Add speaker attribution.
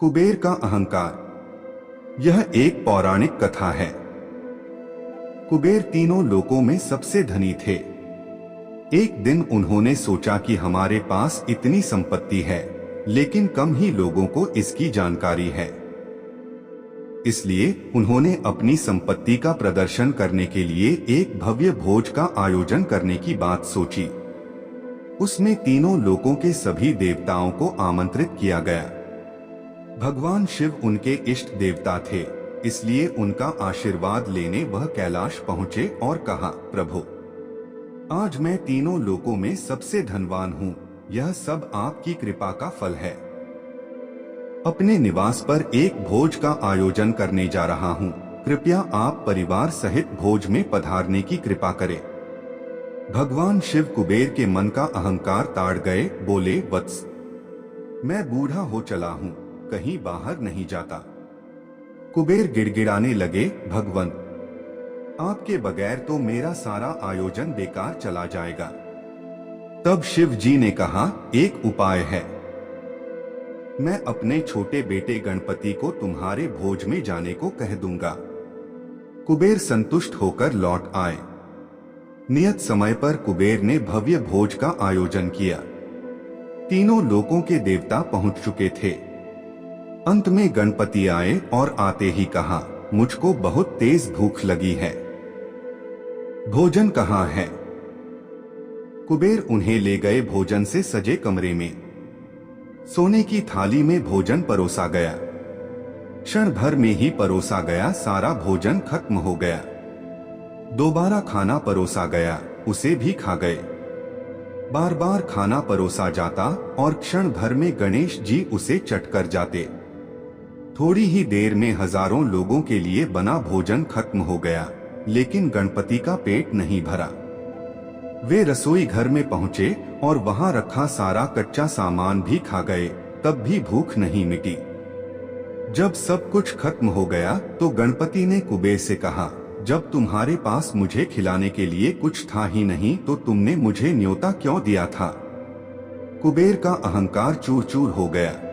Speaker 1: कुबेर का अहंकार। यह एक पौराणिक कथा है। कुबेर तीनों लोकों में सबसे धनी थे। एक दिन उन्होंने सोचा कि हमारे पास इतनी संपत्ति है, लेकिन कम ही लोगों को इसकी जानकारी है। इसलिए उन्होंने अपनी संपत्ति का प्रदर्शन करने के लिए एक भव्य भोज का आयोजन करने की बात सोची। उसमें तीनों लोकों के सभी देवताओं को आमंत्रित किया गया। भगवान शिव उनके इष्ट देवता थे, इसलिए उनका आशीर्वाद लेने वह कैलाश पहुँचे और कहा, प्रभु, आज मैं तीनों लोकों में सबसे धनवान हूँ। यह सब आपकी कृपा का फल है। अपने निवास पर एक भोज का आयोजन करने जा रहा हूँ। कृपया आप परिवार सहित भोज में पधारने की कृपा करें। भगवान शिव कुबेर के मन का अहंकार ताड़ गए। बोले, वत्स, मैं बूढ़ा हो चला हूँ, कहीं बाहर नहीं जाता। कुबेर गिड़गिड़ाने लगे, भगवंत, आपके बगैर तो मेरा सारा आयोजन बेकार चला जाएगा। तब शिव जी ने कहा, एक उपाय है। मैं अपने छोटे बेटे गणपति को तुम्हारे भोज में जाने को कह दूंगा। कुबेर संतुष्ट होकर लौट आए। नियत समय पर कुबेर ने भव्य भोज का आयोजन किया। तीनों लोकों के देवता पहुंच चुके थे। अंत में गणपति आए और आते ही कहा, मुझको बहुत तेज भूख लगी है, भोजन कहाँ है? कुबेर उन्हें ले गए भोजन से सजे कमरे में। सोने की थाली में भोजन परोसा गया। क्षण भर में ही परोसा गया सारा भोजन खत्म हो गया। दोबारा खाना परोसा गया, उसे भी खा गए। बार बार खाना परोसा जाता और क्षण भर में गणेश जी उसे चट कर जाते। थोड़ी ही देर में हजारों लोगों के लिए बना भोजन खत्म हो गया, लेकिन गणपति का पेट नहीं भरा। वे रसोई घर में पहुंचे और वहां रखा सारा कच्चा सामान भी खा गए, तब भी भूख नहीं मिटी। जब सब कुछ खत्म हो गया तो गणपति ने कुबेर से कहा, जब तुम्हारे पास मुझे खिलाने के लिए कुछ था ही नहीं तो तुमने मुझे न्योता क्यों दिया था? कुबेर का अहंकार चूर चूर हो गया।